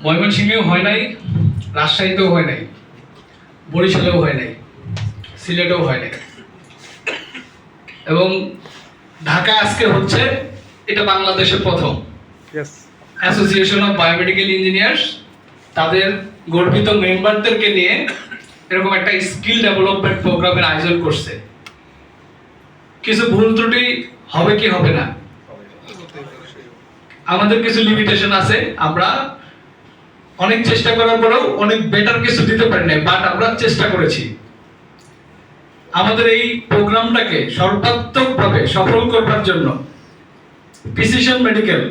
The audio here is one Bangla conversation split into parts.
ময়মনসিংহেও হয় নাই, রাজশাহীতেও হয় নাই, বরিশালেও হয় নাই, সিলেটেও হয় নাই, এবং ঢাকা আজকে হচ্ছে, এটা বাংলাদেশের প্রথম। অ্যাসোসিয়েশন অফ বায়োমেডিক্যাল ইঞ্জিনিয়ার্স তাদের গর্বিত মেম্বারদেরকে নিয়ে এরকম একটা স্কিল ডেভেলপমেন্ট প্রোগ্রামের আয়োজন করছে। কিছু ভুল ত্রুটি হবে কি হবে না, আমাদের কিছু লিমিটেশন আছে, আমরা অনেক চেষ্টা করার পরেও অনেক বেটার কিছু দিতে পারি না, বাট আমরা চেষ্টা করেছি। আমাদের এই প্রোগ্রামটাকে সর্বাত্মকভাবে সফল করবার জন্য precision medical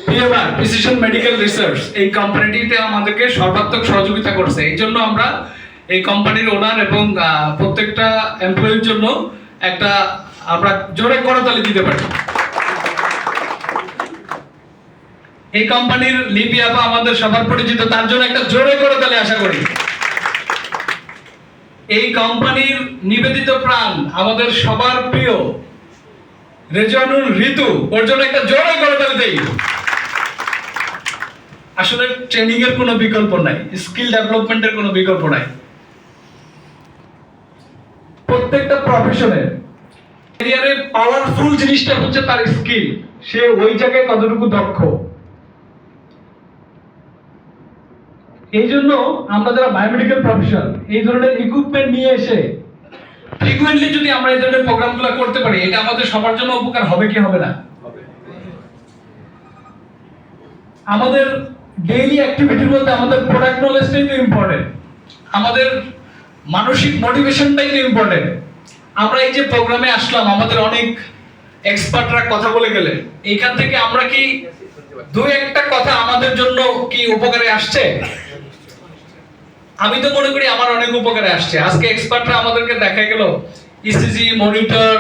PMR precision medical research এই কোম্পানিটিতে আমাদেরকে সর্বাত্মক সহযোগিতা করছে। এই জন্য আমরা এই কোম্পানির ওনার এবং প্রত্যেকটা এমপ্লয়ির জন্য একটা আমরা জোরে করতালি দিতে পারি। এই কোম্পানির লিপি আপা আমাদের সবার পরিচিত, তার জন্য একটা জোরে করতালি আশা করি। এই কোম্পানির নিবেদিত প্রাণ আমাদের সবার প্রিয় রেজানুর ঋতু, ওর জন্য একটা জোরে করতালি দেই। আসলে ট্রেনিং এর কোনো বিকল্প নাই, স্কিল ডেভেলপমেন্টের কোনো বিকল্প নাই। প্রত্যেকটা প্রফেশনের ক্যারিয়ারে পাওয়ারফুল জিনিসটা হচ্ছে তার স্কিল, সে ওই জায়গায় কতটুকু দক্ষ। এই জন্য আমরা যারা বায়োমেডিক্যাল প্রফেশন এই ধরনের ইকুইপমেন্ট নিয়ে এসে ফ্রিকুয়েন্টলি যদি আমরা এই ধরনের প্রোগ্রামগুলো করতে পারি, এটা আমাদের সবার জন্য উপকার হবে কি হবে না? আমাদের ডেইলি অ্যাক্টিভিটির মধ্যে আমাদের প্রোডাক্ট নলেজটাই তো ইম্পর্টেন্ট, আমাদের মানসিক মোটিভেশনটাই তো ইম্পর্টেন্ট। আমরা এই যে প্রোগ্রামে আসলাম, আমাদের অনেক এক্সপার্টরা কথা বলে গেলেন, এইখান থেকে আমরা কি দুই একটা কথা আমাদের জন্য কি উপকারে আসছে? আমি তো মনে করি আমার অনেক উপকারে আসছে। আজকে এক্সপার্টরা আমাদেরকে দেখা গেল ECG, monitor,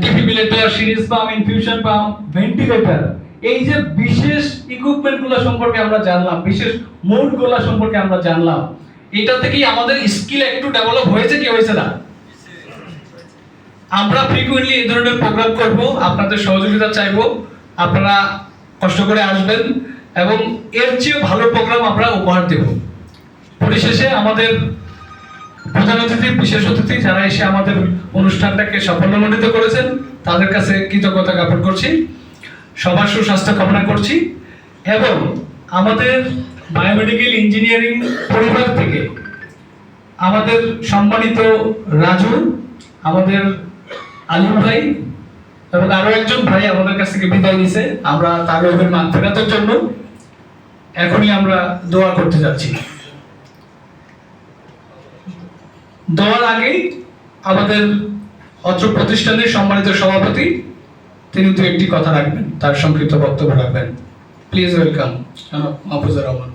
defibrillator, series pump, infusion pump, ventilator, এই যে বিশেষ ইকুইপমেন্ট গুলো সম্পর্কে আমরা জানলাম, বিশেষ মোড গুলো সম্পর্কে আমরা জানলাম। এটা থেকেই আমাদের স্কিল একটু ডেভেলপ হয়েছে কি হয়েছে না? আমরা ফ্রিকুয়েন্টলি এই ধরনের প্রোগ্রাম করব, আপনাদের সহযোগিতা চাইবো, আপনারা কষ্ট করে আসবেন এবং এর চেয়ে ভালো প্রোগ্রাম আমরা উপহার দেব। পরিশেষে আমাদের প্রধান অতিথি, বিশেষ অতিথি যারা এসে আমাদের অনুষ্ঠানটাকে সাফল্যমণ্ডিত করেছেন, তাদের কাছে কৃতজ্ঞতা জ্ঞাপন করছি, সবার সুস্বাস্থ্য কামনা করছি। এবং আমাদের বায়োমেডিক্যাল ইঞ্জিনিয়ারিং পরিবার থেকে আমাদের সম্মানিত রাজু, আমাদের আলিম ভাই এবং আরো একজন ভাই আমাদের কাছ থেকে বিদায় নিছে। আমরা তার রোগের মাগফিরাতের জন্য এখনই আমরা দোয়া করতে যাচ্ছি। দোয়ার আগেই আমাদের অত্র প্রতিষ্ঠানের সম্মানিত সভাপতি তিনি দু একটি কথা রাখবেন, তার সংক্ষিপ্ত বক্তব্য রাখবেন। Please welcome Mahfuzur Rahman.